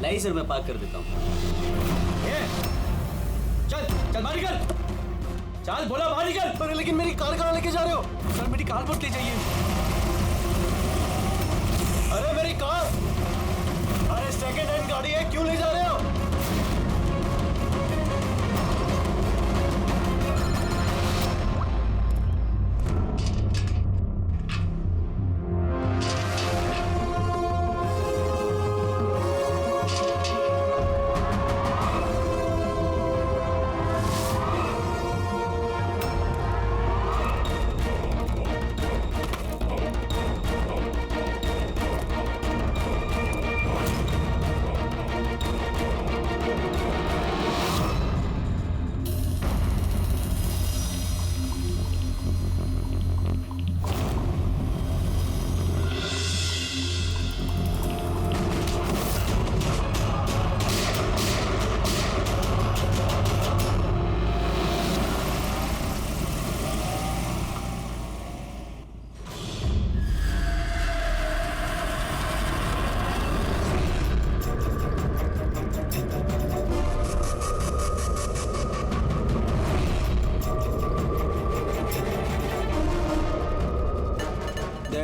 नहीं सर, मैं पार्क कर देता हूँ। चल चल बाहर निकल, चल बोला बाहर निकल। अरे लेकिन मेरी कार कहाँ लेके जा रहे हो? सर मेरी कार मत ले जाइए। अरे मेरी कार, अरे सेकंड हैंड गाड़ी है, क्यों ले जा रहे हो?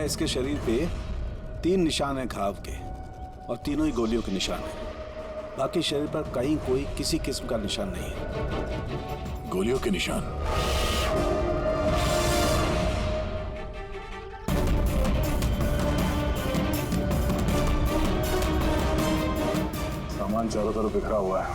इसके शरीर पे 3 निशान हैं घाव के और तीनों ही गोलियों के निशान हैं। बाकी शरीर पर कहीं कोई किसी किस्म का निशान नहीं है। गोलियों के निशान? सामान चारों तरफ बिखरा हुआ है।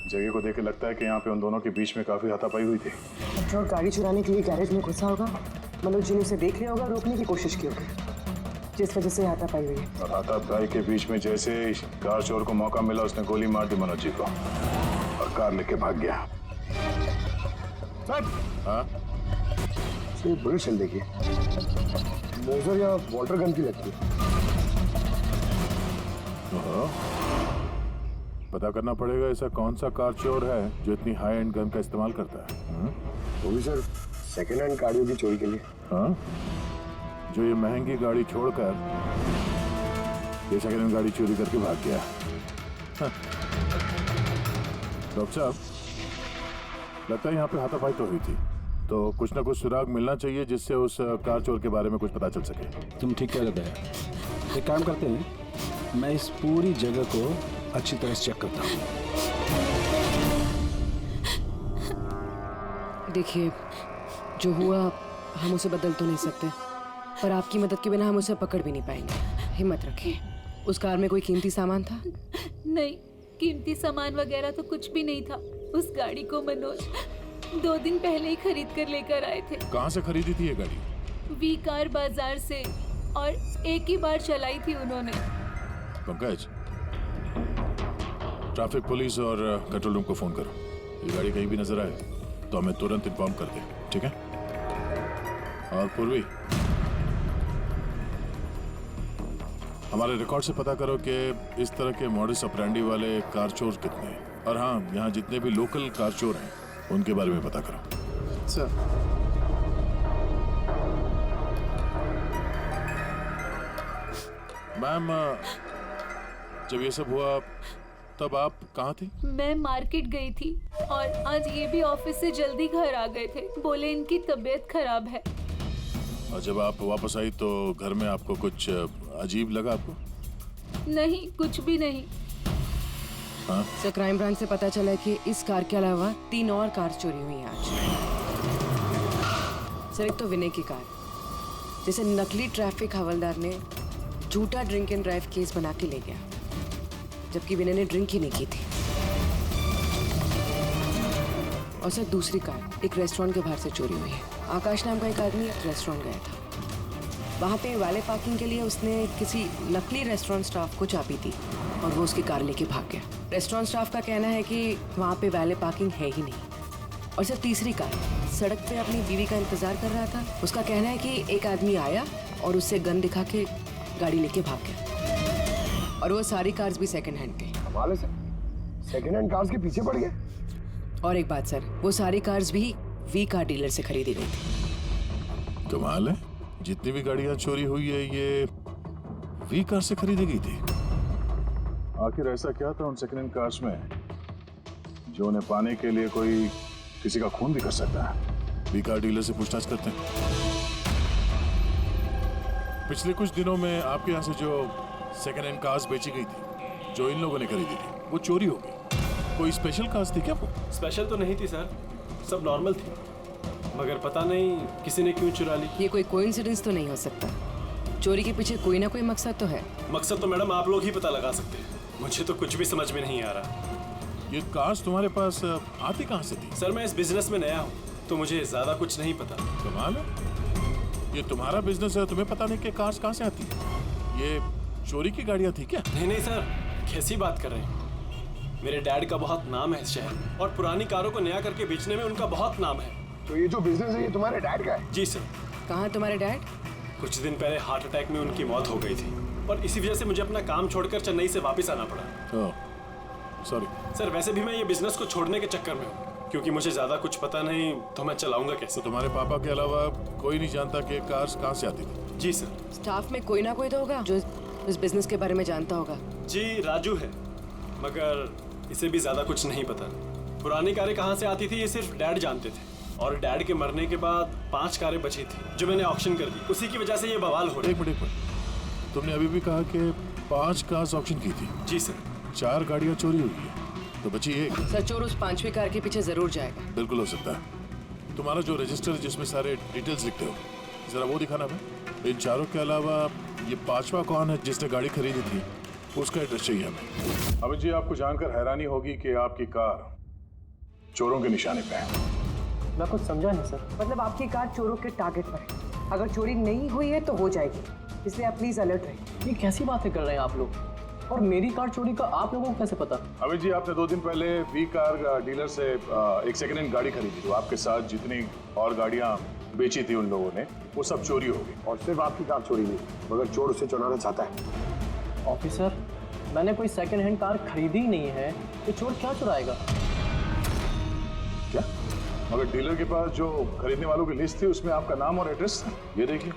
जगह को देख के लगता है कि यहाँ पे उन दोनों के बीच में काफी हाथापाई हुई थी। पेट्रोल गाड़ी चुराने के लिए गैरेज में घुसा होगा, मनोज जी ने उसे देख लिया होगा, रोकने की कोशिश की होगी, जिस वजह से हाथापाई हुई है। और हाथापाई के बीच में जैसे ही कार चोर को मौका मिला, उसने गोली मार दी मनोज जी को और कार लेके भाग गया। हाँ? बड़ी शेल देखिए, मोजर या वाटर गन की लगती है। पता करना पड़ेगा ऐसा कौन सा कार चोर है जो इतनी हाई एंड गन का इस्तेमाल करता है। वो भी सर सेकेंड हैंड गाड़ियों की चोरी के लिए। हाँ? जो ये महंगी गाड़ी छोड़कर ये सेकेंड हैंड गाड़ी चोरी करके भाग गया। हाँ। डॉक्टर साहब, लगता है यहाँ पे हाथापाई तो हुई थी, तो कुछ ना कुछ सुराग मिलना चाहिए जिससे उस कार चोर के बारे में कुछ पता चल सके। तुम ठीक कह रहे हैं। एक काम करते हैं, मैं इस पूरी जगह को अच्छी तरह से चेक करता हूँ। देखिए, जो हुआ हम उसे बदल तो नहीं सकते, पर आपकी मदद के बिना हम उसे पकड़ भी नहीं पाएंगे। हिम्मत रखिए। उस कार में कोई कीमती सामान था? नहीं, कीमती सामान वगैरह तो कुछ भी नहीं था। उस गाड़ी को मनोज 2 दिन पहले ही खरीद कर लेकर आए थे। कहाँ से खरीदी थी ये गाड़ी? वी कार बाजार से, और एक ही बार चलाई थी उन्होंने। पंकज, ट्रैफिक पुलिस और कंट्रोल रूम को फोन करो। ये गाड़ी कहीं भी नजर आए तो हमें तुरंत इन्फॉर्म कर दे, ठीक है? और पूर्वी, हमारे रिकॉर्ड से पता करो कि इस तरह के मॉडस ऑपरेंडी वाले कार चोर कितने हैं, और हाँ, यहाँ जितने भी लोकल कार चोर हैं उनके बारे में पता करो। सर, मैम, जब ये सब हुआ तब आप कहाँ थी? मैं मार्केट गई थी, और आज ये भी ऑफिस से जल्दी घर आ गए थे। बोले इनकी तबीयत खराब है। और जब आप वापस आई तो घर में आपको कुछ अजीब लगा आपको? नहीं, कुछ भी नहीं। हाँ? सर, क्राइम ब्रांच से पता चला कि इस कार के अलावा 3 और कार चोरी हुई हैं आज। सर, एक तो विनय की कार, जिसे नकली ट्रैफिक हवलदार ने झूठा ड्रिंक एंड ड्राइव केस बना के ले गया, जबकि विनय ने ड्रिंक ही नहीं की थी। और सर, दूसरी कार एक रेस्टोरेंट के बाहर से चोरी हुई है। आकाश नाम का एक आदमी एक रेस्टोरेंट गया था, वहाँ पे वैले पार्किंग के लिए उसने किसी नकली रेस्टोरेंट स्टाफ को चाबी दी और वो उसकी कार लेके भाग गया। रेस्टोरेंट स्टाफ का कहना है कि वहाँ पे वैले पार्किंग है ही नहीं। और सर, तीसरी कार सड़क पे अपनी बीवी का इंतजार कर रहा था। उसका कहना है कि एक आदमी आया और उससे गन दिखा के गाड़ी लेके भाग गया। और वो सारी कार्स भी सेकंड हैंड थे। हमारे से सेकंड हैंड कार्स के पीछे पड़ गए। और एक बात सर, वो सारी कार्स भी वी कार डीलर से खरीदी गई थी। कमाल है, जितनी भी गाड़ियां चोरी हुई है ये वी कार से खरीदी गई थी। आखिर ऐसा क्या था उन सेकंड हैंड कार्स में जो उन्हें पाने के लिए कोई किसी का खून भी कर सकता है? वी कार डीलर से पूछताछ करते हैं। पिछले कुछ दिनों में आपके यहाँ से जो सेकंड हैंड कार्स बेची गई थी, जो इन लोगों ने खरीदी थी, वो चोरी हो गई। कोई स्पेशल कार्स थी क्या वो? स्पेशल तो नहीं थी सर, सब नॉर्मल थी, मगर पता नहीं किसी ने क्यों चुरा ली। ये कोई कोइंसिडेंस तो नहीं हो सकता। चोरी के पीछे कोई ना कोई मकसद तो है। मकसद तो मैडम आप लोग ही पता लगा सकते हैं, मुझे तो कुछ भी समझ में नहीं आ रहा। ये कार्स तुम्हारे पास आती कहाँ से थी? सर मैं इस बिजनेस में नया हूँ तो मुझे ज्यादा कुछ नहीं पता। कमाल है, ये तुम्हारा बिजनेस है, तुम्हें पता नहीं कि कार्स कहाँ से आती है? ये चोरी की गाड़ियाँ थी क्या? नहीं नहीं सर, कैसी बात कर रहे हैं? मेरे डैड का बहुत नाम है इस शहर और पुरानी कारों को नया करके बेचने में उनका बहुत नाम है। तो ये जो बिजनेस है ये तुम्हारे डैड का है? जी सर। कहाँ तुम्हारे डैड? कुछ दिन पहले हार्ट अटैक में उनकी मौत हो गई थी और इसी वजह से मुझे अपना काम छोड़कर चेन्नई से वापस आना पड़ा। सॉरी सर, वैसे भी मैं ये बिजनेस को छोड़ने के चक्कर में हूँ क्योंकि मुझे ज्यादा कुछ पता नहीं, तो मैं चलाऊंगा कैसे? तो तुम्हारे पापा के अलावा कोई नहीं जानता कि कार्स कहाँ से आती थी? जी सर। स्टाफ में कोई ना कोई तो होगा जो इस बिजनेस के बारे में जानता होगा। जी राजू है, मगर इसे भी ज्यादा कुछ नहीं पता। पुरानी कारें कहाँ से आती थी ये सिर्फ डैड जानते थे और डैड के मरने के बाद 5 कारें बची थी जो मैंने ऑक्शन कर दी, उसी की वजह से ये बवाल हो रहा है। एक मिनट, तुमने अभी भी कहा कि 5 कार्स ऑक्शन की थी। जी सर। 4 गाड़ियाँ चोरी हुई है तो बची एक। सर, चोर उस 5वीं कार के पीछे जरूर जाएगा। बिल्कुल हो सकता है। तुम्हारा जो रजिस्टर है जिसमें सारे डिटेल्स लिखते हो, जरा वो दिखाना मैं। इन 4 के अलावा ये 5वां कौन है जिसने गाड़ी खरीदी थी, उसका एड्रेस चाहिए हमें। अभी जी आपको जानकर हैरानी होगी कि आपकी कार चोरों के निशाने पे है। मैं कुछ समझा नहीं सर। मतलब आपकी कार चोरों के टारगेट पर है। अगर चोरी नहीं हुई है तो हो जाएगी, इसलिए आप प्लीज अलर्ट रहिए। ये कैसी बातें कर रहे हैं आप लोग? और मेरी कार चोरी का आप लोगों को कैसे पता? अभी जी आपने 2 दिन पहले वी कार डीलर से एक सेकंड हैंड गाड़ी खरीदी, तो आपके साथ जितनी और गाड़ियां बेची थी उन लोगों ने, वो सब चोरी हो गई। और सिर्फ आपकी कार चोरी नहीं, मगर चोर उसे चुराना चाहता है। ऑफिसर, मैंने कोई सेकंड हैंड कार खरीदी ही नहीं है, तो चोर क्या चुराएगा? क्या? मगर डीलर के पास जो खरीदने वालों की लिस्ट थी उसमें आपका नाम और एड्रेस था। ये देखिए,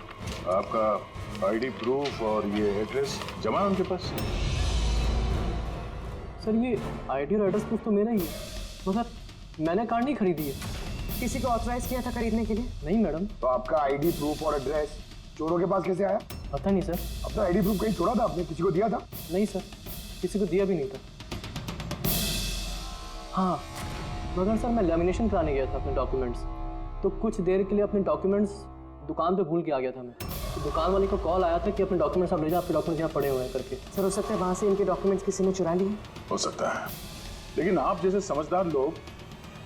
आपका आईडी प्रूफ और ये एड्रेस जमा है उनके पास। सर, ये आईडी और एड्रेस प्रूफ तो मेरा ही है, मगर मैंने कार नहीं खरीदी है। किसी को ऑथराइज किया था खरीदने के लिए? नहीं मैडम। तो आपका आईडी प्रूफ और एड्रेस चोरों के पास कैसे आया? पता नहीं सर। अपना आईडी प्रूफ कहीं छोड़ा था आपने? किसी को दिया था? नहीं सर, किसी को दिया भी नहीं था। हाँ, मगर सर मैं लेमिनेशन कराने गया था अपने डॉक्यूमेंट्स, तो कुछ देर के लिए अपने डॉक्यूमेंट्स दुकान पे भूल के आ गया था मैं। तो दुकान वाले को कॉल आया था कि अपने डॉक्यूमेंट्स आप ले जाओ, आपके डॉक्यूमेंट्स यहाँ पड़े हुए हैं करके। सर, हो सकता है वहाँ से इनके डॉक्यूमेंट्स किसी ने चुरा लिए। हो सकता है, लेकिन आप जैसे समझदार लोग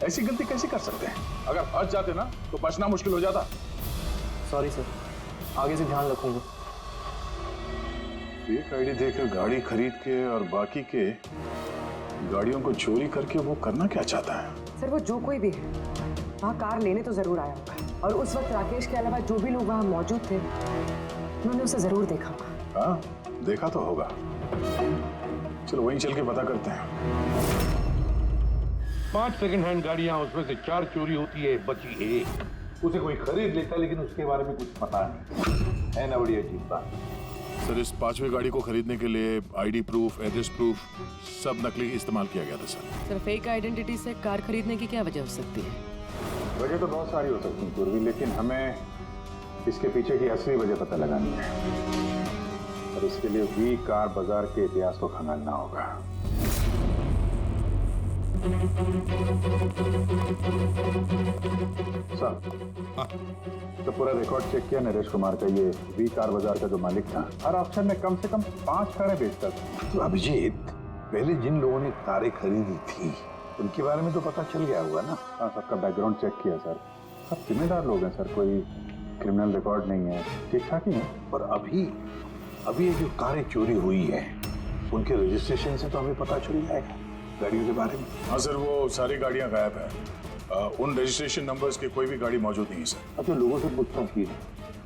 ऐसी गलती कैसे कर सकते हैं? अगर फंस जाते ना तो बचना मुश्किल हो जाता। सॉरी सर, आगे से ध्यान रखूंगा। फेक आईडी देकर गाड़ी खरीद के और बाकी के गाड़ियों को चोरी करके वो करना क्या चाहता है? सर, वो जो कोई भी है वहाँ कार लेने तो जरूर आया होगा, और उस वक्त राकेश के अलावा जो भी लोग वहाँ मौजूद थे उन्होंने उसे जरूर देखा होगा। हाँ, देखा तो होगा। चलो वहीं चल के पता करते हैं। 5 सेकंड हैंड गाड़ियां, उसमें से 4 चोरी होती है, बची एक। उसे कोई खरीद लेता लेकिन उसके बारे में कुछ पता नहीं है ना। बड़ी अजीब बात। सर, इस 5वीं गाड़ी को खरीदने के लिए आईडी प्रूफ, एड्रेस प्रूफ सब नकली इस्तेमाल किया गया था सर। सर, फेक आइडेंटिटी से कार खरीदने की क्या वजह हो सकती है? वजह तो बहुत सारी हो सकती है पूर्वी, लेकिन हमें इसके पीछे की असली वजह पता लगानी है और इसके लिए वी कार बाजार के इतिहास को खंगालना होगा। सर, तो पूरा रिकॉर्ड चेक किया नरेश कुमार का। ये वी कार बाजार का जो मालिक था, हर ऑप्शन में कम से कम 5 कारें बेचता था। तो अभिजीत, पहले जिन लोगों ने कारें खरीदी थी उनके बारे में तो पता चल गया होगा ना? हाँ, सबका बैकग्राउंड चेक किया सर। सब जिम्मेदार लोग हैं सर, कोई क्रिमिनल रिकॉर्ड नहीं है, ठीक ठाक ही है। और अभी ये जो कारें चोरी हुई है उनके रजिस्ट्रेशन से तो हमें पता चल जाएगा गाड़ियों के बारे में। हाँ सर, वो सारी गाड़ियां गायब है। उन रजिस्ट्रेशन नंबर्स की कोई भी गाड़ी मौजूद नहीं है सर। अब तो लोगों से पूछताछ की।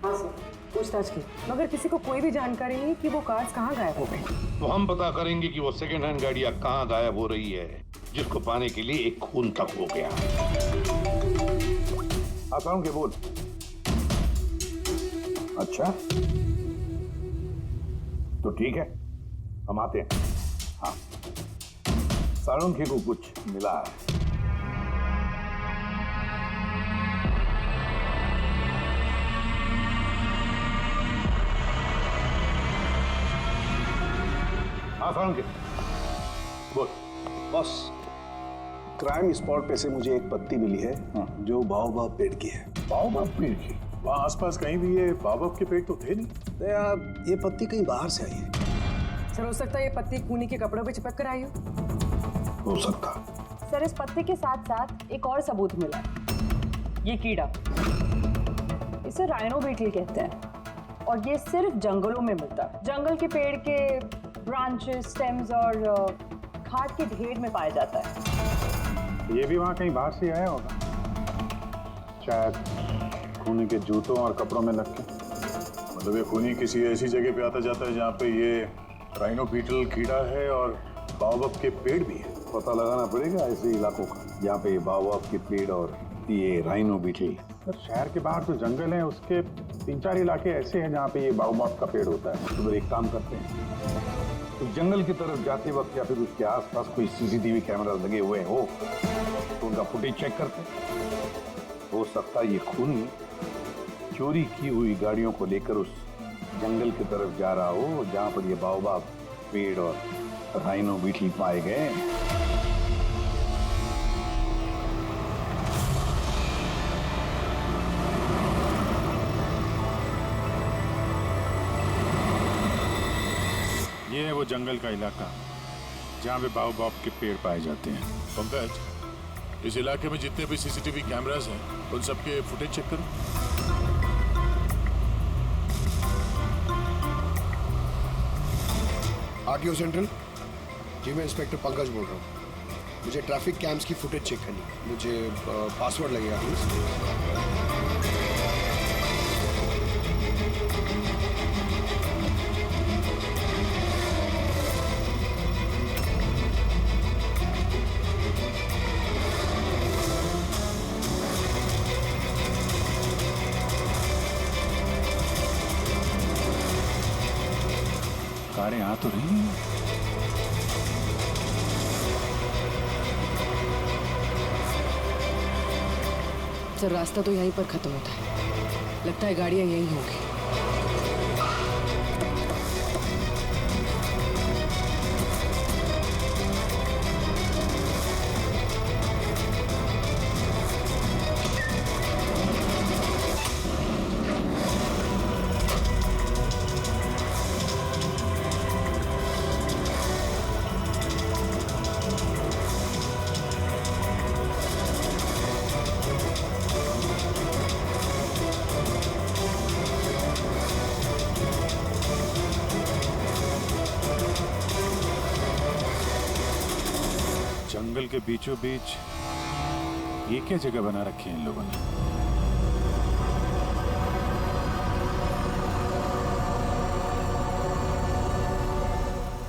हाँ सर, पूछताछ की, मगर किसी को कोई भी जानकारी नहीं कि वो कार्स कहाँ गायब हो गई। तो हम पता करेंगे कि वो सेकंड हैंड गाड़ियां कहाँ गायब हो रही है। जिसको पाने के लिए एक खून तक हो गया। आसान के बोल। अच्छा तो ठीक है, हम आते हैं। हाँ, साळुंखे को कुछ मिला है। हाँ साळुंखे बोल। बॉस, क्राइम स्पॉट पे से मुझे एक पत्ती मिली है जो बाओबाब पेड़ की है। बाओबाब पेड़ की? वहाँ आसपास कहीं भी ये बाबा के पेड़ तो थे नहीं। तो यार ये पत्ती कहीं बाहर से आई है। सर हो सकता है ये पत्ती खूनी के कपड़ों पे चिपक कर आई हो। सकता। सर इस पत्ते के साथ साथ एक और सबूत मिला, ये कीड़ा, इसे राइनो बीटल कहते हैं और ये सिर्फ जंगलों में मिलता है। जंगल के पेड़ के ब्रांचेस, स्टेम्स और खाद के ढेर में पाया जाता है। ये भी वहाँ कहीं बाहर से आया होगा, शायद खूनी के जूतों और कपड़ों में लग के। मतलब ये खूनी किसी ऐसी जगह पे आता जाता है जहाँ पे ये राइनो बीटल कीड़ा है और बाओबाब के पेड़ भी है। पता लगाना पड़ेगा ऐसे इलाकों का जहाँ पे बाओबाब के पेड़ और ये राइनो बीटल। सर शहर के बाहर जो जंगल है उसके 3-4 इलाके ऐसे हैं जहाँ पे ये बाओबाब का पेड़ होता है। तो फिर एक काम करते हैं, तो जंगल की तरफ जाते वक्त या फिर उसके आसपास कोई सीसीटीवी कैमरा लगे हुए हो तो उनका फुटेज चेक करते हैं। हो सकता है ये खूनी चोरी की हुई गाड़ियों को लेकर उस जंगल की तरफ जा रहा हो जहाँ पर ये बाओबाब पेड़ और राइनो बीटल पाए गए। ये है वो जंगल का इलाका जहाँ पे बाओबाब के पेड़ पाए जाते हैं। पंकज, इस इलाके में जितने भी सीसीटीवी कैमरास हैं उन सबके फुटेज चेक करो। आरटीओ सेंट्रल जी, मैं इंस्पेक्टर पंकज बोल रहा हूँ। मुझे ट्रैफिक कैम्स की फुटेज चेक करनी है। मुझे पासवर्ड लगेगा प्लीज। कारें आ तो रही हैं। सर रास्ता तो यहीं पर खत्म होता है, लगता है गाड़ियां यहीं होंगी। जंगल के बीचों बीच ये क्या जगह बना रखी है इन लोगों ने?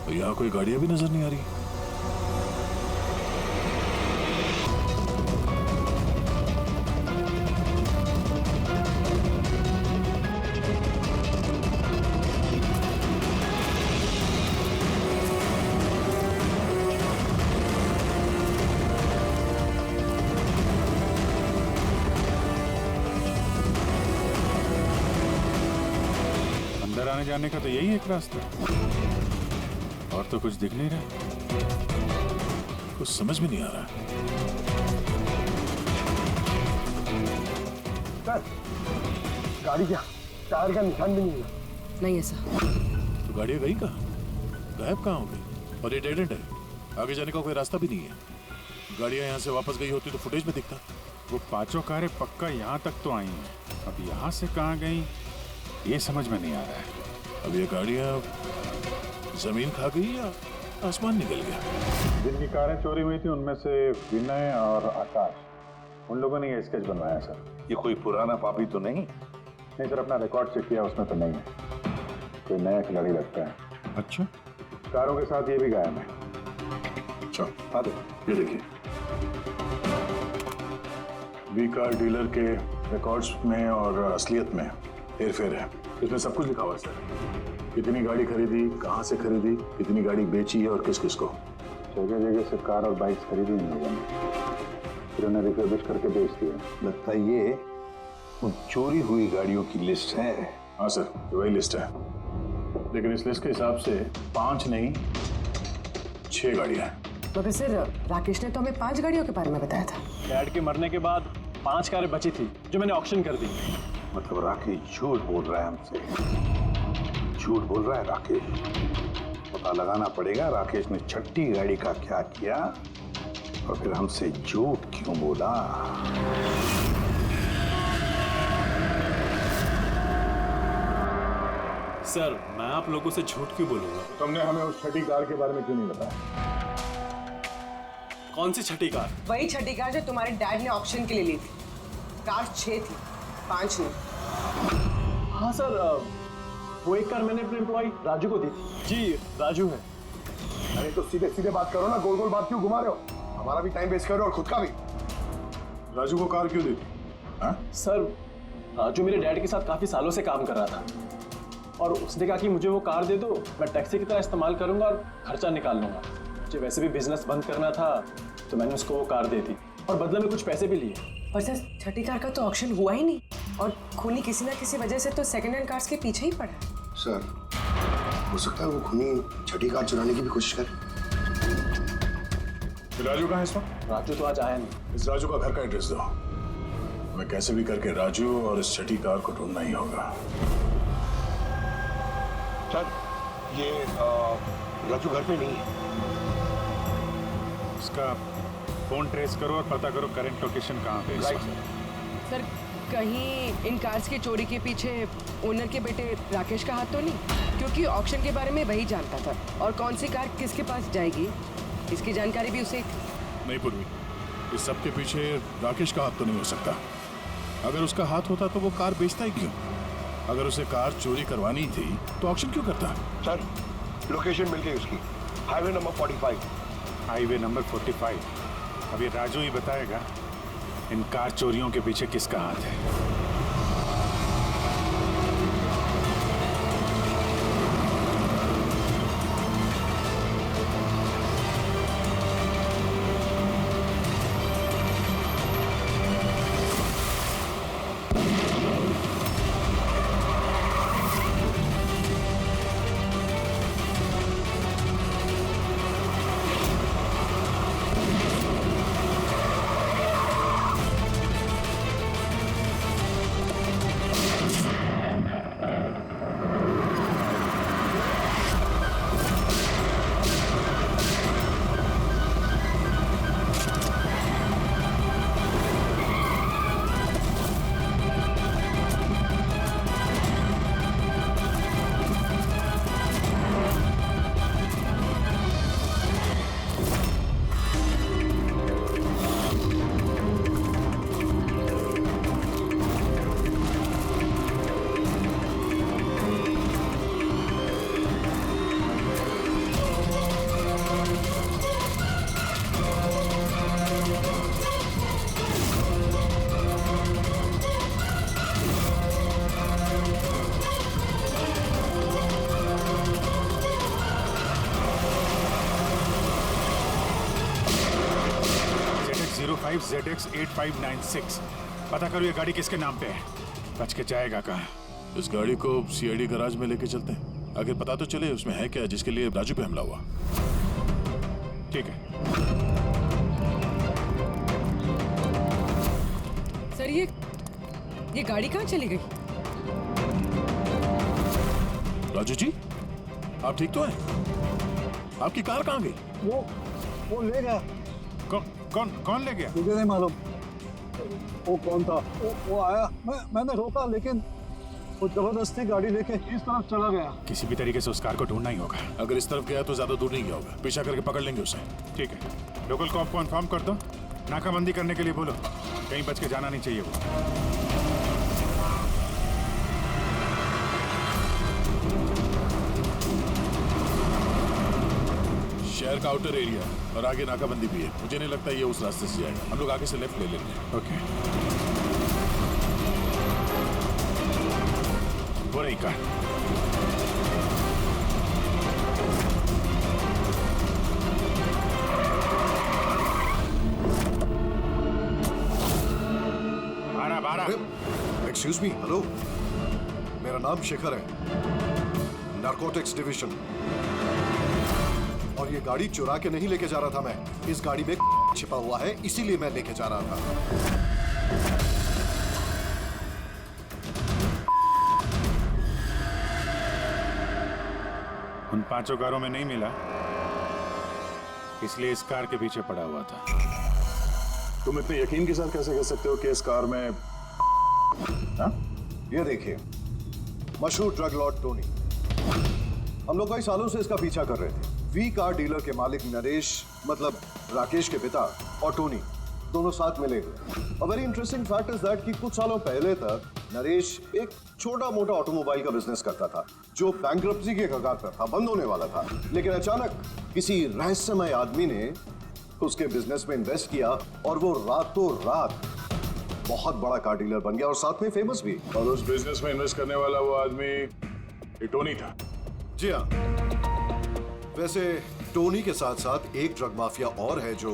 तो यहाँ कोई गाड़ियां भी नजर नहीं आ रही। आने जाने का तो यही एक रास्ता, और तो कुछ दिख नहीं रहा। कुछ समझ में नहीं आ रहा। सर गाड़ी क्या टायर का निशान भी नहीं है। नहीं है सर। तो गाड़ियां गई कहाँ, गायब कहाँ हो गई? और ये डेड एंड है, आगे जाने का कोई रास्ता भी नहीं है। गाड़ियां यहाँ से वापस गई होती तो फुटेज में दिखता। वो पांचों कारें पक्का यहाँ तक तो आई हैं, अब यहाँ से कहाँ गई ये समझ में नहीं आ रहा है। अब ये गाड़ियां जमीन खा गई या आसमान निकल गया? जिनकी कारें चोरी हुई थी उनमें से विनय और आकाश, उन लोगों ने ये स्केच बनवाया सर। ये कोई पुराना पापी तो नहीं? नहीं सर, अपना रिकॉर्ड चेक किया, उसमें तो नहीं है। कोई नया खिलाड़ी लगता है। अच्छा, कारों के साथ ये भी गायब है। अच्छा हाँ दे। ये देखिए, वी कार डीलर के रिकॉर्ड्स में और असलियत में हेरफेर है। इसमें सब कुछ लिखा हुआ है सर। कितनी गाड़ी खरीदी, कहाँ से खरीदी, कितनी गाड़ी बेची है और किस किस को। जगह जगह से कार और बाइक्स खरीदी इन लोगों ने, फिर उन्हें रिफर्बिश करके बेच दिया। लगता है ये उन चोरी हुई गाड़ियों की लिस्ट है। हाँ सर, वही लिस्ट है, लेकिन इस लिस्ट के हिसाब से 5 नहीं 6 गाड़ियाँ हैं। मगर सर राकेश ने तो हमें 5 गाड़ियों के बारे में बताया था। डैड के मरने के बाद 5 कारें बची थी जो मैंने ऑक्शन कर दी। मतलब राकेश झूठ बोल रहा है हमसे, झूठ बोल रहा है राकेश। पता लगाना पड़ेगा राकेश ने छठी गाड़ी का क्या किया और फिर हमसे झूठ क्यों बोला। सर, मैं आप लोगों से झूठ क्यों बोलूंगा? तुमने हमें उस छठी कार के बारे में क्यों नहीं बताया? कौन सी छठी कार? वही छठी कार जो तुम्हारे डैड ने ऑक्शन के लिए ली थी। कार 6 थी, 5 नहीं। हाँ सर, वो एक कार मैंने अपने एम्प्लॉय राजू को दी थी। जी, राजू है। अरे तो सीधे सीधे बात करो ना, गोल गोल बात क्यों घुमा रहे हो? हमारा भी टाइम वेस्ट कर रहे हो और खुद का भी। राजू को कार क्यों दी थी? हाँ? सर, राजू मेरे डैड के साथ काफी सालों से काम कर रहा था और उसने कहा कि मुझे वो कार दे दो, मैं टैक्सी की तरह इस्तेमाल करूंगा और खर्चा निकाल लूंगा। मुझे वैसे भी बिजनेस बंद करना था तो मैंने उसको वो कार दे दी और बदले में कुछ पैसे भी लिए। पर सर छठी कार का तो ऑक्शन हुआ ही नहीं और खूनी किसी ना किसी वजह से तो सेकंड हैंड कार्स के पीछे ही पड़ा है। सर, हो सकता है वो खूनी छठी कार चुराने की भी कोशिश करे। राजू कहाँ है इस वक्त? राजू तो आज आया नहीं। इस राजू का घर का एड्रेस दो। मैं कैसे भी करके राजू और इस छठी कार को ढूंढना ही होगा। सर, ये राजू घर पे नहीं है। उसका फोन ट्रेस करो और पता करो करंट लोकेशन कहाँ पे है। सर कहीं इन कार्स की चोरी के पीछे ओनर के बेटे राकेश का हाथ तो नहीं? क्योंकि ऑक्शन के बारे में वही जानता था और कौन सी कार किसके पास जाएगी इसकी जानकारी भी उसे थी। नहीं पूर्वी, इस सब के पीछे राकेश का हाथ तो नहीं हो सकता। अगर उसका हाथ होता तो वो कार बेचता ही क्यों? अगर उसे कार चोरी करवानी थी तो ऑक्शन क्यों करता? सर, लोकेशन मिल गई उसकी, हाईवे नंबर 45। Highway number 45। अब ये राजू ही बताएगा इन कार चोरियों के पीछे किसका हाथ है। ZX8596। पता करो ये गाड़ी किसके नाम पे है। बच के जाएगा कहाँ? इस गाड़ी को सीआईडी गैराज में लेके चलते हैं। आखिर पता तो चले उसमें है क्या जिसके लिए राजू पे हमला हुआ। ठीक है। सर ये गाड़ी कहाँ चली गई? राजू जी, आप ठीक तो हैं? आपकी कार कहाँ गई? वो ले गया। कौन ले गया? मुझे नहीं मालूम वो कौन था। वो आया, मैंने रोका लेकिन वो जबरदस्ती गाड़ी लेके इस तरफ चला गया। किसी भी तरीके से उस कार को ढूंढना ही होगा। अगर इस तरफ गया तो ज्यादा दूर नहीं गया होगा, पीछा करके पकड़ लेंगे उसे। ठीक है, लोकल कॉप को इन्फॉर्म कर दो, नाकाबंदी करने के लिए बोलो। कहीं बच के जाना नहीं चाहिए वो। शहर का आउटर एरिया और आगे नाकाबंदी भी है। मुझे नहीं लगता ये उस रास्ते से जाएगा। हम लोग आगे से लेफ्ट ले लेंगे। ओके, वो रही कार। एक्सक्यूज मी, हेलो, मेरा नाम शेखर है, नारकोटिक्स डिवीजन। और ये गाड़ी चुरा के नहीं लेके जा रहा था मैं, इस गाड़ी में छिपा हुआ है, इसीलिए मैं लेके जा रहा था। उन 5 कारों में नहीं मिला, इसलिए इस कार के पीछे पड़ा हुआ था। तुम इतने यकीन के साथ कैसे कह सकते हो कि इस कार में? हाँ? ये देखिए, मशहूर ड्रग लॉर्ड टोनी, हम लोग कई सालों से इसका पीछा कर रहे थे। वी कार डीलर के मालिक नरेश, मतलब राकेश के पिता, और टोनी दोनों साथ मिले हुए। और very interesting fact is that कि कुछ सालों पहले तक नरेश एक छोटा मोटा ऑटोमोबाइल का बिजनेस करता था जो बैंक्रप्सी के कगार पर था, बंद होने वाला था। लेकिन अचानक किसी रहस्यमय आदमी ने उसके बिजनेस में इन्वेस्ट किया और वो रातों रात बहुत बड़ा कार डीलर बन गया और साथ में फेमस भी। और उस बिजनेस में इन्वेस्ट करने वाला वो आदमी ये टोनी था। जी हाँ, वैसे टोनी के साथ साथ एक ड्रग माफिया और है जो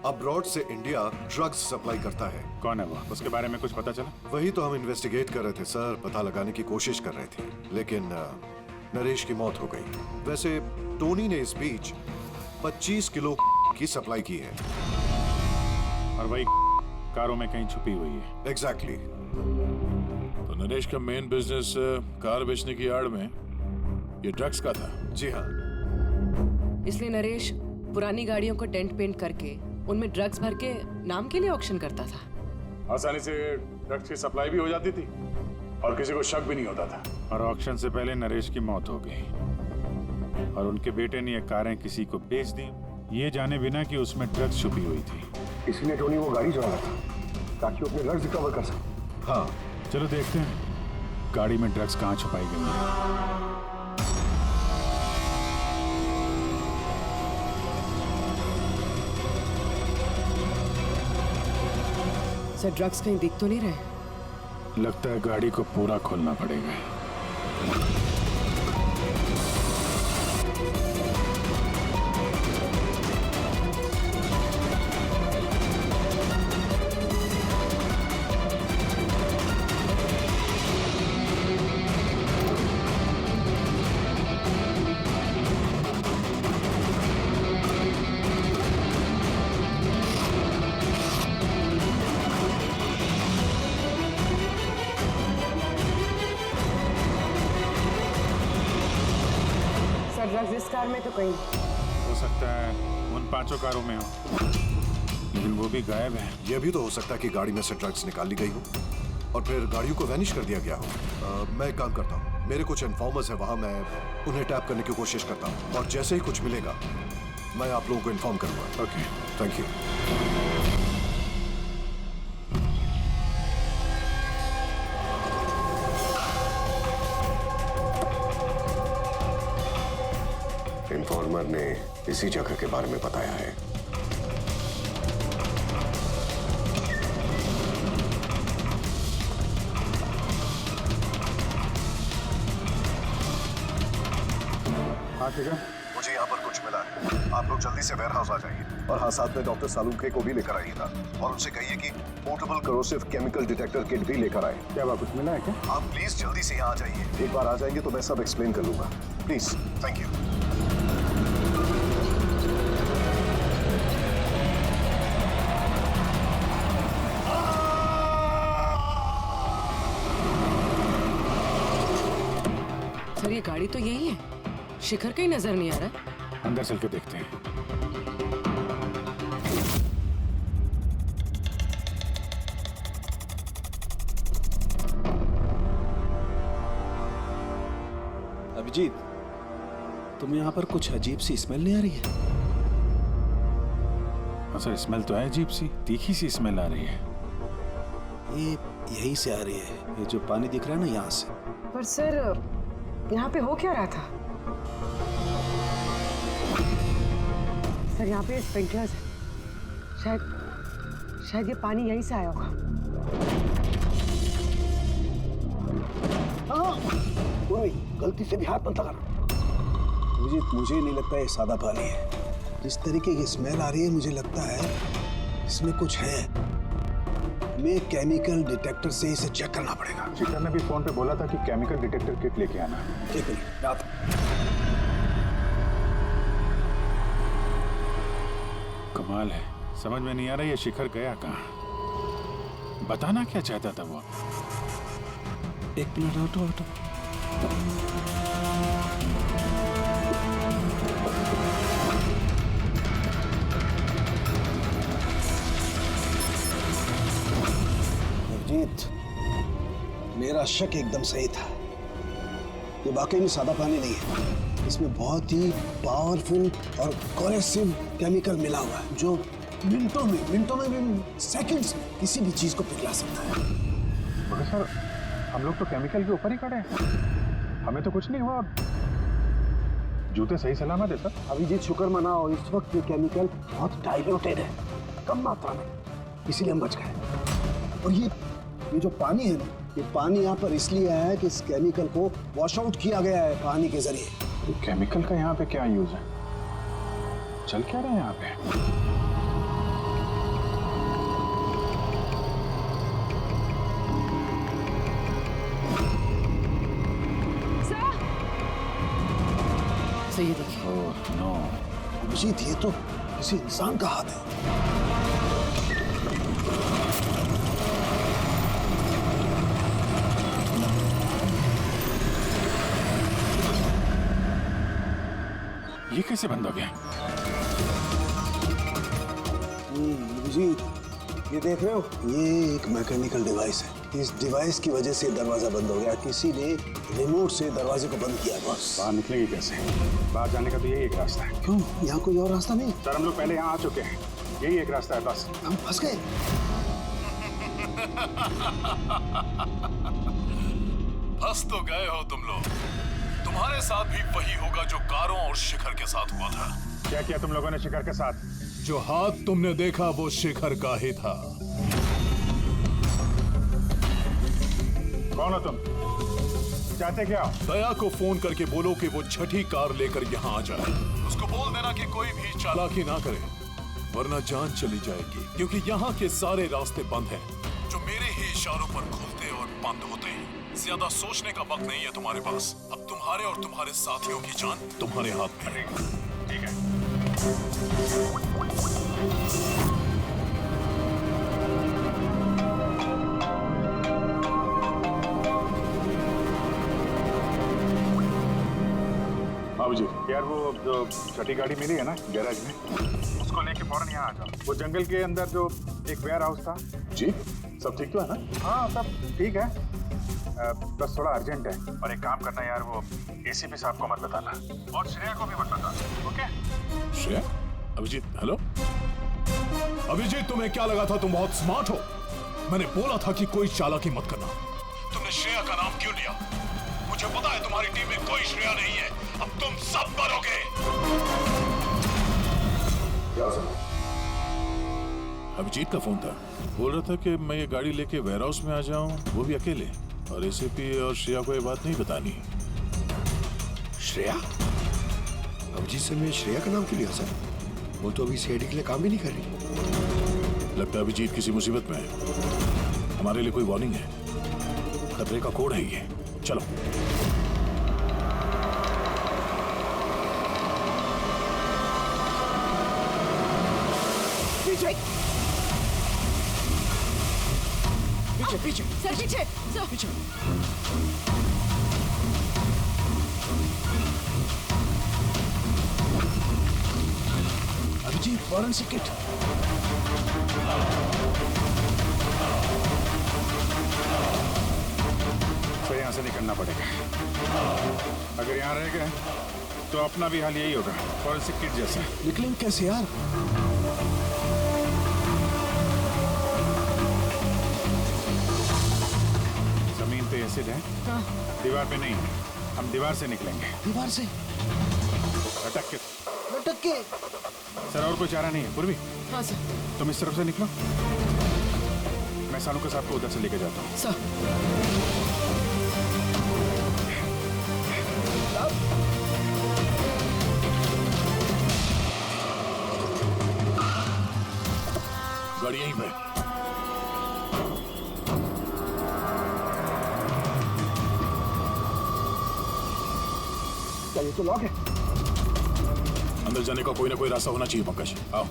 अब्रॉड से इंडिया ड्रग्स सप्लाई करता है। कौन है वो? उसके बारे में कुछ पता चला? वही तो हम इन्वेस्टिगेट कर रहे थे सर, पता लगाने की कोशिश कर रहे थे, लेकिन नरेश की मौत हो गई। वैसे टोनी ने इस बीच 25 किलो की सप्लाई की है और वही कारों में कहीं छुपी हुई है। एग्जैक्टली। तो नरेश का मेन बिजनेस कार बेचने की आड़ में ये ड्रग्स का था। जी हाँ। इसलिए नरेश पुरानी गाड़ियों को डेंट पेंट करके उनमें ड्रग्स भर के नाम के लिए ऑक्शन करता था। आसानी से ड्रग्स की सप्लाई भी हो जाती थी और किसी को शक भी नहीं होता था। और ऑक्शन से पहले नरेश की मौत हो गई और उनके बेटे ने ये कारें किसी को बेच दी, ये जाने बिना कि उसमें ड्रग्स छुपी हुई थी। इसीलिए टोनी वो गाड़ी चुराया था ताकि वो अपने ड्रग्स रिकवर कर सके। हाँ, चलो देखते हैं गाड़ी में ड्रग्स कहाँ छुपाई गई है। सर, ड्रग्स कहीं दिख तो नहीं रहे? लगता है गाड़ी को पूरा खोलना पड़ेगा। इस कार में तो कहीं हो सकता है उन 5 कारों में हो, लेकिन वो भी गायब है। यह भी तो हो सकता है कि गाड़ी में से ड्रग्स निकाल ली गई हो और फिर गाड़ियों को वैनिश कर दिया गया हो। मैं एक काम करता हूँ, मेरे कुछ इन्फॉर्मर्स है वहां, मैं उन्हें टैप करने की कोशिश करता हूँ और जैसे ही कुछ मिलेगा मैं आप लोगों को इन्फॉर्म करूंगा। Okay, thank you. इन्फॉर्मर ने इसी जगह के बारे में बताया है। हाँ ठीक है, मुझे यहाँ पर कुछ मिला है, आप लोग जल्दी से वेयरहाउस आ जाइए और हाँ, साथ में डॉक्टर सालुंखे को भी लेकर आइएगा और उनसे कहिए कि portable corrosive chemical detector kit भी लेकर आए। क्या बात, कुछ मिला है क्या? आप प्लीज जल्दी से यहाँ आ जाइए। एक बार आ जाएंगे तो मैं सब एक्सप्लेन कर लूंगा। Please, thank you. सर, ये गाड़ी तो यही है, शिखर कहीं नजर नहीं आ रहा। अंदर चल के देखते हैं। अभिजीत, तुम्हें यहाँ पर कुछ अजीब सी स्मेल नहीं आ रही है? हाँ सर, स्मेल तो है अजीब सी, तीखी सी स्मेल आ रही है। ये यहीं से आ रही है, ये जो पानी दिख रहा है ना, यहाँ से। पर सर, यहाँ पे हो क्या रहा था? सर यहाँ पे स्प्रिंकलर्स है, शायद ये पानी यहीं से आया होगा। कोई गलती से भी हाथ मत लगाना। मुझे नहीं लगता ये सादा पानी है। जिस तरीके की स्मेल आ रही है मुझे लगता है इसमें कुछ है। हमें केमिकल डिटेक्टर से इसे चेक करना पड़ेगा। शिखर ने भी फोन पे बोला था कि केमिकल डिटेक्टर किट लेके आना। एक मिनट रात। कमाल है, समझ में नहीं आ रहा ये शिखर गया कहाँ। बताना क्या चाहता था वो? एक मिनट हटो। अजीत, मेरा शक एकदम सही था। ये वाकई में सादा पानी नहीं है। इसमें बहुत ही पावरफुल और कोरेसिव केमिकल मिला हुआ है जो मिनटों में सेकंड्स में किसी भी चीज को पिघला सकता है। मगर सर, हम लोग तो केमिकल के ऊपर ही खड़े हैं, हमें तो कुछ नहीं हुआ। जूते सही सलामत है सर। अभिजीत, शुक्र मनाओ, इस वक्त ये केमिकल बहुत डाइल्यूटेड है, कम मात्रा में, इसीलिए हम बच गए। और ये जो पानी है ना, ये पानी यहाँ पर इसलिए आया है कि इस केमिकल को वॉश आउट किया गया है पानी के जरिए। केमिकल का यहाँ पे क्या यूज है? चल क्या रहे हैं यहाँ पे? सही है, देखिए। Oh no. अभिजीत, ये तो किसी इंसान का हाथ है। ये कैसे बंद हो गया? अभिजीत, ये देख रहे हो, ये एक मैकेनिकल डिवाइस है। इस डिवाइस की वजह से दरवाजा बंद हो गया। किसी ने रिमोट से दरवाजे को बंद किया। बस बाहर निकलेंगे कैसे? बाहर जाने का तो यही एक रास्ता है। क्यों, यहाँ कोई और रास्ता नहीं? सर, हम लोग पहले यहाँ आ चुके हैं, यही एक रास्ता है बस। हम फंस गए। फंस तो गए हो तुम लोग। तुम्हारे साथ भी वही होगा जो कारों और शिखर के साथ हुआ था। क्या किया तुम लोगों ने शिखर के साथ? जो हाथ तुमने देखा वो शिखर का ही था। कौन हो तुम? चाहते क्या? दया को फोन करके बोलो कि वो छठी कार लेकर यहाँ आ जाए। उसको बोल देना कि कोई भी चालाकी ना करे, वरना जान चली जाएगी। क्योंकि यहाँ के सारे रास्ते बंद हैं, जो मेरे ही इशारों पर खुलते और बंद होते हैं। ज्यादा सोचने का वक्त नहीं है तुम्हारे पास। अब तुम्हारे और तुम्हारे साथियों की जान तुम्हारे हाथ में है। ठीक है। बाबूजी, यार वो जो छठी गाड़ी मिली है ना गैराज में, उसको लेके फौरन यहाँ आ जाओ। वो जंगल के अंदर जो एक वेयर हाउस था। जी, सब ठीक तो है ना? हाँ, सब ठीक है, बस थोड़ा अर्जेंट है। और एक काम करना यार, वो एसीपी साहब को मत बताना और श्रेया को भी मत बताना, ओके? श्रेया? अभिजीत, हेलो अभिजीत, तुम्हें क्या लगा था तुम बहुत स्मार्ट हो? मैंने बोला था कि कोई चालाकी मत करना। तुमने श्रेया का नाम क्यों लिया? मुझे पता है तुम्हारी टीम में कोई श्रेया नहीं है। अब तुम सब मरोगे। अभिजीत का फोन था, बोल रहा था कि मैं ये गाड़ी लेके वेयर हाउस में आ जाऊं, वो भी अकेले, और एसीपी और श्रेया को ये बात नहीं बतानी। श्रेया? अभिजीत से मैं श्रेया का नाम क्यों लिया सर? वो तो अभी सीआईडी के लिए काम भी नहीं कर रही। लगता है अभिजीत किसी मुसीबत में है। हमारे लिए कोई वार्निंग है, खतरे का कोड है ये। चलो। पीछे पीछे सर, पीछे सर, पीछे। Abhijit, forensic kit. तो यहाँ से निकलना पड़ेगा। अगर यहाँ रह गए तो अपना भी हाल यही होगा, फॉरेंसिक किट जैसा। निकलेंगे कैसे यार? जमीन पे एसिड है, दीवार पे नहीं। हम दीवार से निकलेंगे। दीवार से? लटक के। लटक के? सर और कोई चारा नहीं है पूर्वी? हाँ सर। तुम इस तरफ से निकलो, मैं सानू के साथ को उधर से लेके जाता हूँ। सर गाड़ी यहीं पे। क्या ये तो लॉक है? अंदर जाने का कोई ना कोई रास्ता होना चाहिए पंकज, आओ।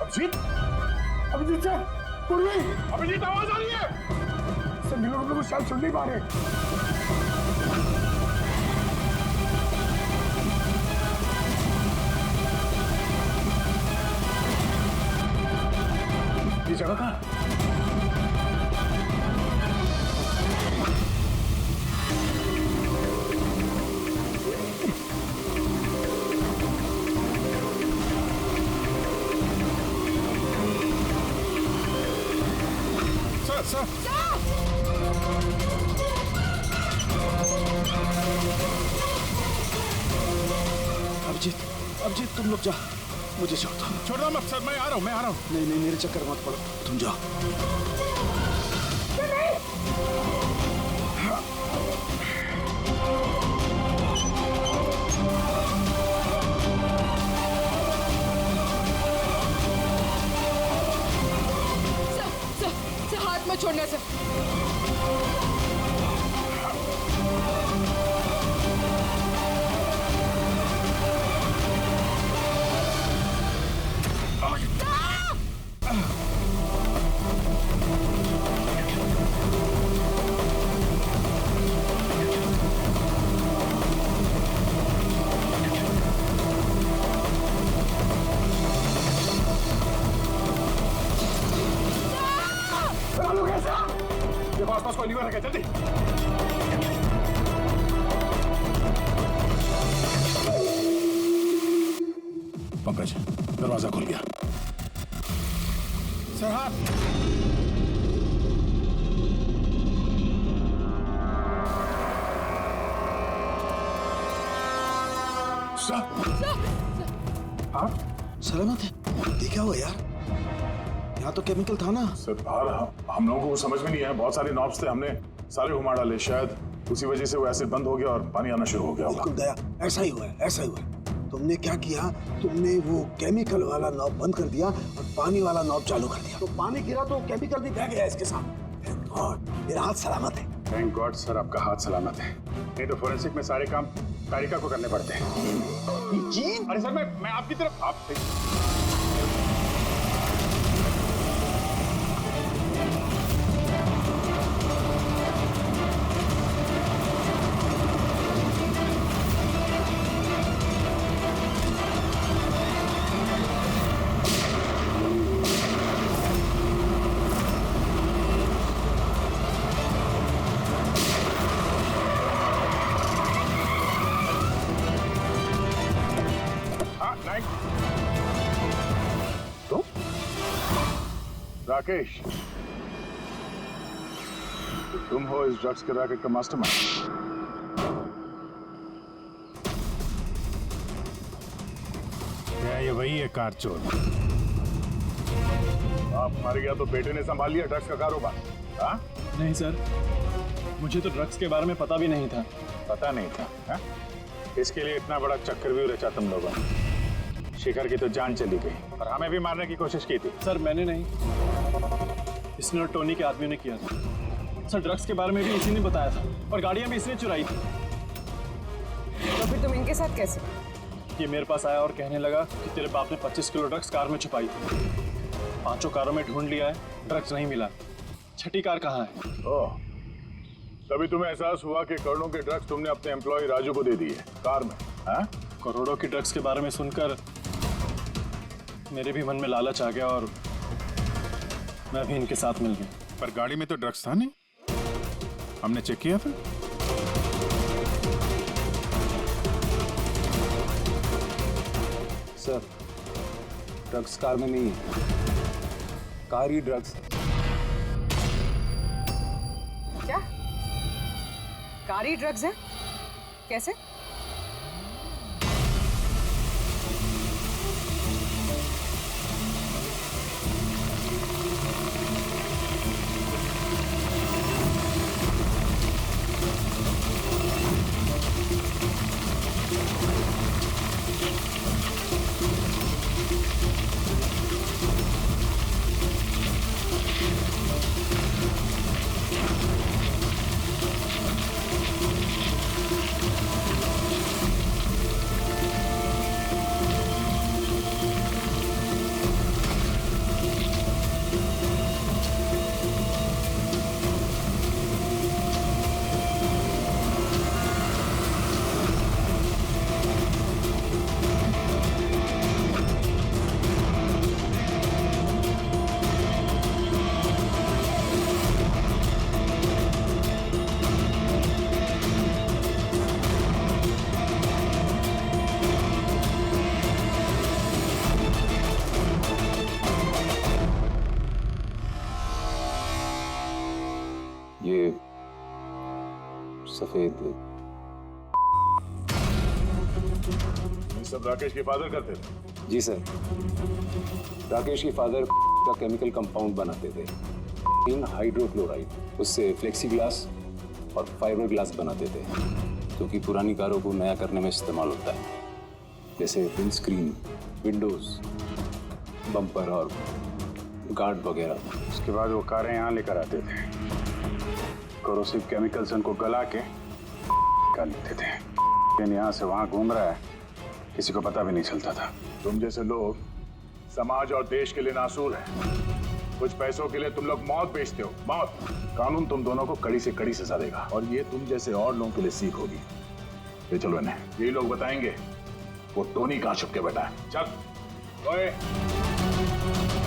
अभिजीत, अभिजीत सर, पूर्वी, अभिजीत आवाज आ रही है। सर मिलो, हम लोग शायद सुन नहीं पा रहे। ये जगह कहाँ? अभिजीत तुम लोग जा, मुझे छोड़ दो। छोड़ दो मत सर, मैं आ रहा हूँ, मैं आ रहा हूँ। नहीं नहीं, मेरे चक्कर मत पड़ो, तुम जाओ। सर हाथ मत छोड़ना सर। आसपास कोई लीवर है क्या? जल्दी। पंकज दरवाजा खुल गया। सर हाथ। हाँ सलामत है? ये क्या हुआ यार? यहाँ तो केमिकल था ना। सर बाहर हम लोगों को समझ में नहीं आया, बहुत सारे नॉब्स थे, हमने सारे घुमा डाले, शायद उसी वजह से वो एसिड बंद हो गया और पानी आना शुरू हो गया। बिल्कुल दया, ऐसा ही हुआ है, ऐसा ही हुआ है। तुमने क्या किया? तुमने वो केमिकल वाला नॉब बंद कर दिया और पानी वाला नॉब चालू कर दिया, तो पानी गिरा तो केमिकल भी बह गया इसके साथ। थैंक गॉड मेरा हाथ सलामत है। थैंक गॉड सर आपका हाथ सलामत है, नहीं तो फोरेंसिक में सारे काम तारिका को करने पड़ते हैं। जी अरे सर मैं आपकी तरफ माइक। तो राकेश, तो तुम हो इस ड्रग्स के रैकेट का मास्टरमाइंड। क्या ये वही है कार चोर? आप मर गया तो बेटे ने संभाल लिया ड्रग्स का कारोबार? हाँ? नहीं सर, मुझे तो ड्रग्स के बारे में पता भी नहीं था। पता नहीं था? हा? इसके लिए इतना बड़ा चक्कर भी रचा तुम लोगों ने। शिखर की तो जान चली गई और हमें भी मारने की कोशिश की थी। सर मैंने नहीं, इसने और टोनी के आदमियों ने किया था। सर ड्रग्स के बारे में भी इसी ने बताया था और गाड़ियां भी इसने चुराई थी। तो फिर तुम इनके साथ कैसे? ये मेरे पास आया और कहने लगा कि तेरे बाप ने 25 किलो ड्रग्स कार में छुपाई थी। 5 कारों में ढूंढ लिया है, ड्रग्स नहीं मिला। 6ठी कार कहाँ है? ओह, तभी तुम्हें एहसास हुआ कि करोड़ों के ड्रग्स तुमने अपने एम्प्लॉय राजू को दे दिए कार में। हाँ? करोड़ों की ड्रग्स के बारे में सुनकर मेरे भी मन में लालच आ गया और मैं भी इनके साथ मिल गया। पर गाड़ी में तो ड्रग्स था नहीं, हमने चेक किया फिर। सर ड्रग्स कार में नहीं है, कार ही ड्रग्स। क्या कार ही ड्रग्स है? कैसे? ये सफेद ये सब राकेश के फादर करते थे? जी सर, राकेश के फादर का केमिकल कंपाउंड बनाते थे, हाइड्रोक्लोराइड। उससे फ्लेक्सी ग्लास और फाइबर ग्लास बनाते थे, जो कि पुरानी कारों को नया करने में इस्तेमाल होता है, जैसे विंड स्क्रीन, विंडोज, बम्पर और गार्ड वगैरह। उसके बाद वो कारें यहाँ लेकर आते थे, कोरोसिव केमिकल्स उनको गला के निकाल लेते थे। लेकिन यहाँ से वहाँ घूम रहा है, किसी को पता भी नहीं चलता था। तुम जैसे लोग समाज और देश के लिए नासूर हैं। कुछ पैसों के लिए तुम लोग मौत बेचते हो, मौत। कानून तुम दोनों को कड़ी से कड़ी सजा देगा और ये तुम जैसे और लोगों के लिए सीख होगी। ये चलो इन्हें, यही लोग बताएंगे वो टोनी कहाँ छुप के बैठा है। चल ओए।